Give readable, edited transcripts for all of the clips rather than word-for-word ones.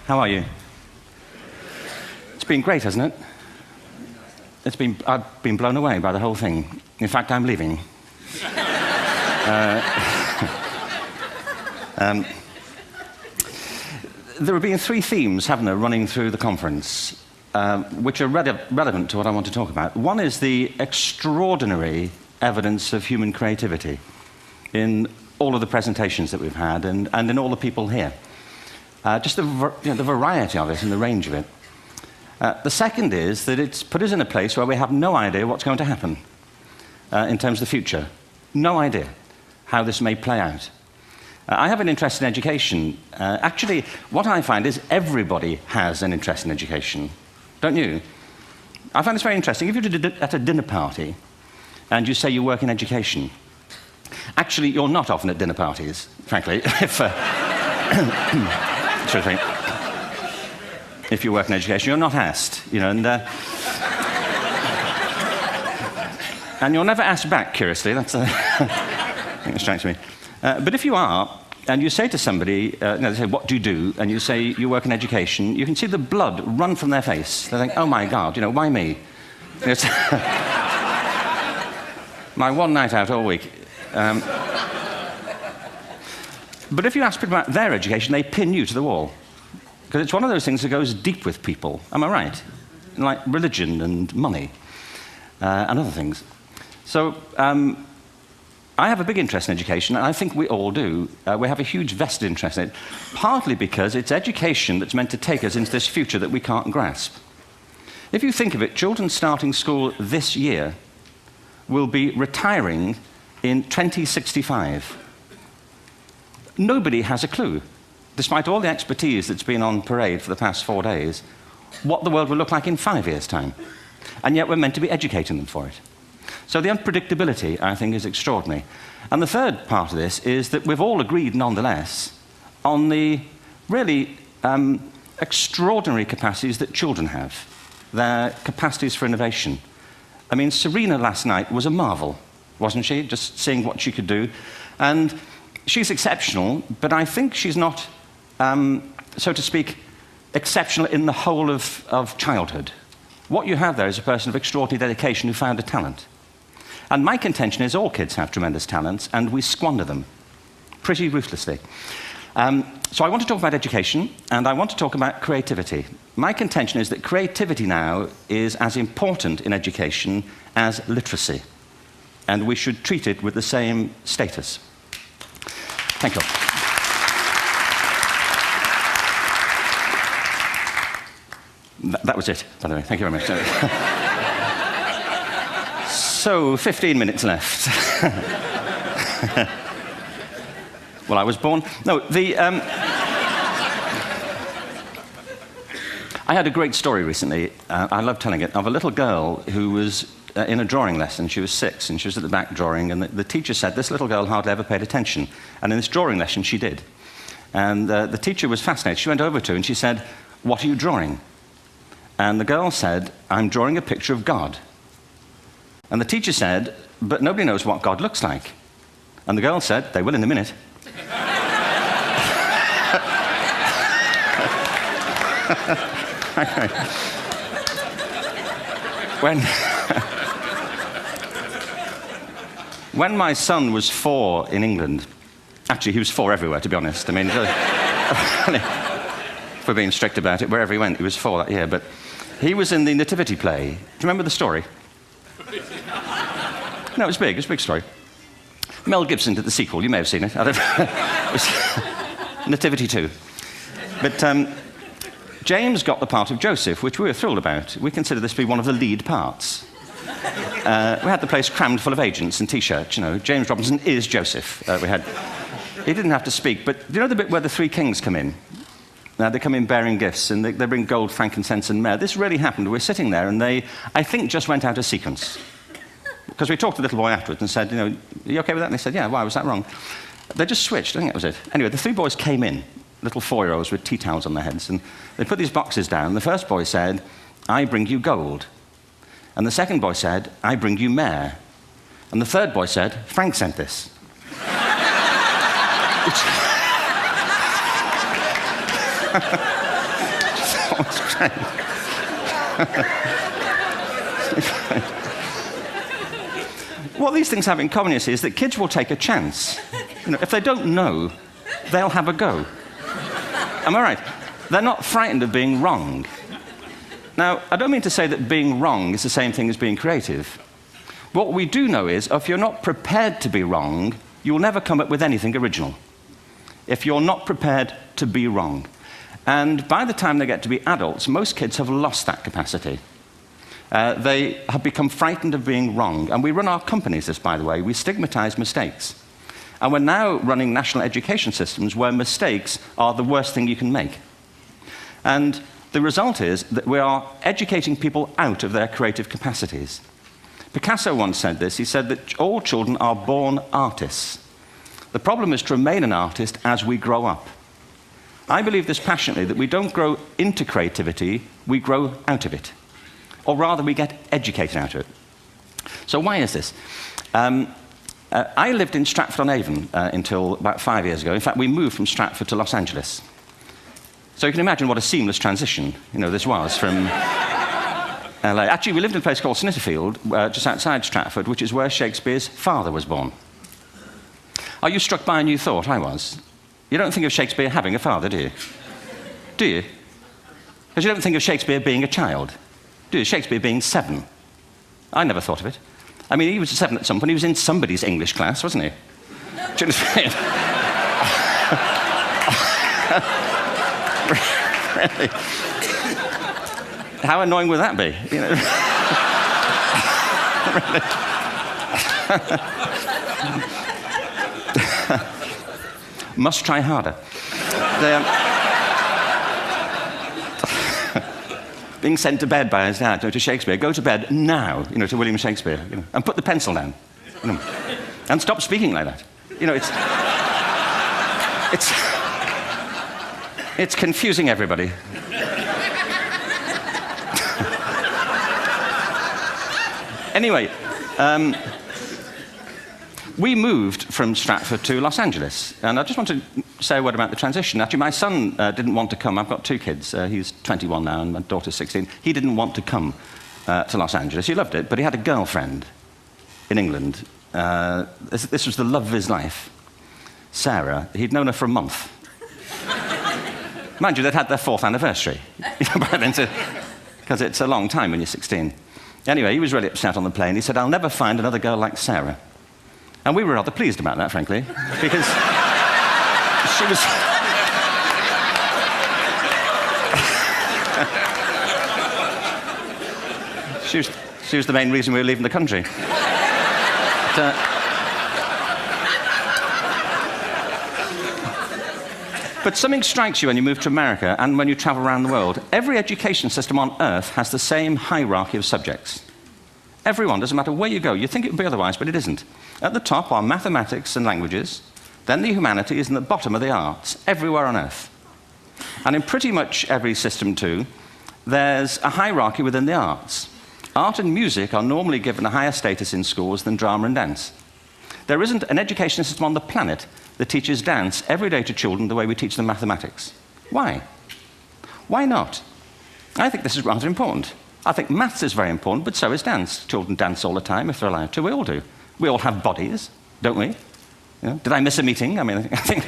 How are you? It's been great, hasn't it? I've been blown away by the whole thing. In fact, I'm leaving. There have been three themes, haven't there, running through the conference, which are relevant to what I want to talk about. One is the extraordinary evidence of human creativity in all of the presentations that we've had and in all the people here. Just the variety of it and the range of it. The second is that it's put us in a place where we have no idea what's going to happen in terms of the future. No idea how this may play out. I have an interest in education. Actually, what I find is everybody has an interest in education. Don't you? I find this very interesting. If you're at a dinner party and you say you work in education, actually, you're not often at dinner parties, frankly, if you work in education, you're not asked, you know, and you're never asked back, curiously. That's I think it strikes me. But if you are, and you say to somebody, they say, what do you do? And you say, you work in education, you can see the blood run from their face. They think, oh my God, you know, why me? It's my one night out all week. But if you ask people about their education, they pin you to the wall. Because it's one of those things that goes deep with people. Am I right? Like religion and money and other things. So I have a big interest in education, and I think we all do. We have a huge vested interest in it, partly because it's education that's meant to take us into this future that we can't grasp. If you think of it, children starting school this year will be retiring in 2065. Nobody has a clue, despite all the expertise that's been on parade for the past 4 days, what the world will look like in 5 years' time. And yet we're meant to be educating them for it. So the unpredictability, I think, is extraordinary. And the third part of this is that we've all agreed, nonetheless, on the really extraordinary capacities that children have, their capacities for innovation. I mean, Serena last night was a marvel, wasn't she? Just seeing what she could do. And she's exceptional, but I think she's not, so to speak, exceptional in the whole of childhood. What you have there is a person of extraordinary dedication who found a talent. And my contention is all kids have tremendous talents, and we squander them pretty ruthlessly. So I want to talk about education, and I want to talk about creativity. My contention is that creativity now is as important in education as literacy, and we should treat it with the same status. Thank you. That was it, by the way. Thank you very much. So, 15 minutes left. Well, I was born... No, I had a great story recently, I love telling it, of a little girl who was in a drawing lesson. She was 6, and she was at the back drawing, and the teacher said this little girl hardly ever paid attention. And in this drawing lesson, she did. And the teacher was fascinated. She went over to her and she said, "What are you drawing?" And the girl said, "I'm drawing a picture of God." And the teacher said, "But nobody knows what God looks like." And the girl said, "They will in a minute." When my son was 4 in England, actually he was 4 everywhere, to be honest. I mean, if we're being strict about it, wherever he went, he was 4 that year. But he was in the Nativity play. Do you remember the story? No, it was big. It was a big story. Mel Gibson did the sequel. You may have seen it. I don't know. It was Nativity 2. But James got the part of Joseph, which we were thrilled about. We consider this to be one of the lead parts. We had the place crammed full of agents and T-shirts, you know. James Robinson is Joseph. He didn't have to speak, but do you know the bit where the 3 kings come in? They come in bearing gifts, and they bring gold, frankincense, and myrrh. This really happened. We're sitting there, and they, I think, just went out of sequence. Because we talked to the little boy afterwards and said, you know, "Are you okay with that?" And they said, "Yeah, why was that wrong?" They just switched. I think that was it. Anyway, the 3 boys came in, little 4-year-olds with tea towels on their heads, and they put these boxes down. The first boy said, "I bring you gold." And the second boy said, "I bring you myrrh." And the third boy said, "Frank sent this." It's great. What these things have in common, you see, is that kids will take a chance. If they don't know, they'll have a go. Am I right? They're not frightened of being wrong. Now, I don't mean to say that being wrong is the same thing as being creative. What we do know is, if you're not prepared to be wrong, you'll never come up with anything original. If you're not prepared to be wrong. And by the time they get to be adults, most kids have lost that capacity. They have become frightened of being wrong. And we run our companies this, by the way. We stigmatize mistakes. And we're now running national education systems where mistakes are the worst thing you can make. And the result is that we are educating people out of their creative capacities. Picasso once said this. He said that all children are born artists. The problem is to remain an artist as we grow up. I believe this passionately, that we don't grow into creativity, we grow out of it. Or rather, we get educated out of it. So why is this? I lived in Stratford-on-Avon until about 5 years ago. In fact, we moved from Stratford to Los Angeles. So you can imagine what a seamless transition this was from LA. Actually, we lived in a place called Snitterfield, just outside Stratford, which is where Shakespeare's father was born. Are you struck by a new thought? I was. You don't think of Shakespeare having a father, do you? Do you? Because you don't think of Shakespeare being a child. Do you? Shakespeare being 7. I never thought of it. I mean, he was 7 at some point. He was in somebody's English class, wasn't he? Do you understand? Really? How annoying would that be? Must try harder. Being sent to bed by his dad, to Shakespeare, go to bed now, to William Shakespeare, and put the pencil down, and stop speaking like that. It's confusing everybody. Anyway, we moved from Stratford to Los Angeles, and I just want to say a word about the transition. Actually, my son didn't want to come. I've got 2 kids. He's 21 now, and my daughter's 16. He didn't want to come to Los Angeles. He loved it, but he had a girlfriend in England. This was the love of his life, Sarah. He'd known her for a month. Mind you, they'd had their 4th anniversary, because it's a long time when you're 16. Anyway, he was really upset on the plane. He said, "I'll never find another girl like Sarah." And we were rather pleased about that, frankly, because she was the main reason we were leaving the country. But something strikes you when you move to America and when you travel around the world. Every education system on Earth has the same hierarchy of subjects. Everyone, doesn't matter where you go. You think it would be otherwise, but it isn't. At the top are mathematics and languages, then the humanities, and at the bottom are the arts, everywhere on Earth. And in pretty much every system, too, there's a hierarchy within the arts. Art and music are normally given a higher status in schools than drama and dance. There isn't an education system on the planet that teaches dance every day to children the way we teach them mathematics. Why? Why not? I think this is rather important. I think maths is very important, but so is dance. Children dance all the time if they're allowed to. We all do. We all have bodies, don't we? Did I miss a meeting? I think...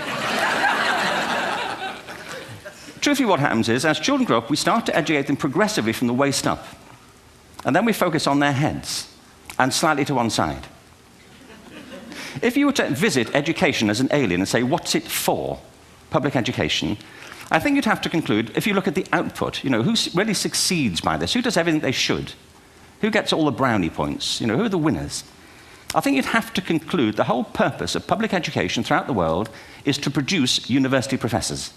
Truthfully, what happens is, as children grow up, we start to educate them progressively from the waist up. And then we focus on their heads, and slightly to one side. If you were to visit education as an alien and say, what's it for, public education, I think you'd have to conclude, if you look at the output, who really succeeds by this? Who does everything they should? Who gets all the brownie points? Who are the winners? I think you'd have to conclude the whole purpose of public education throughout the world is to produce university professors.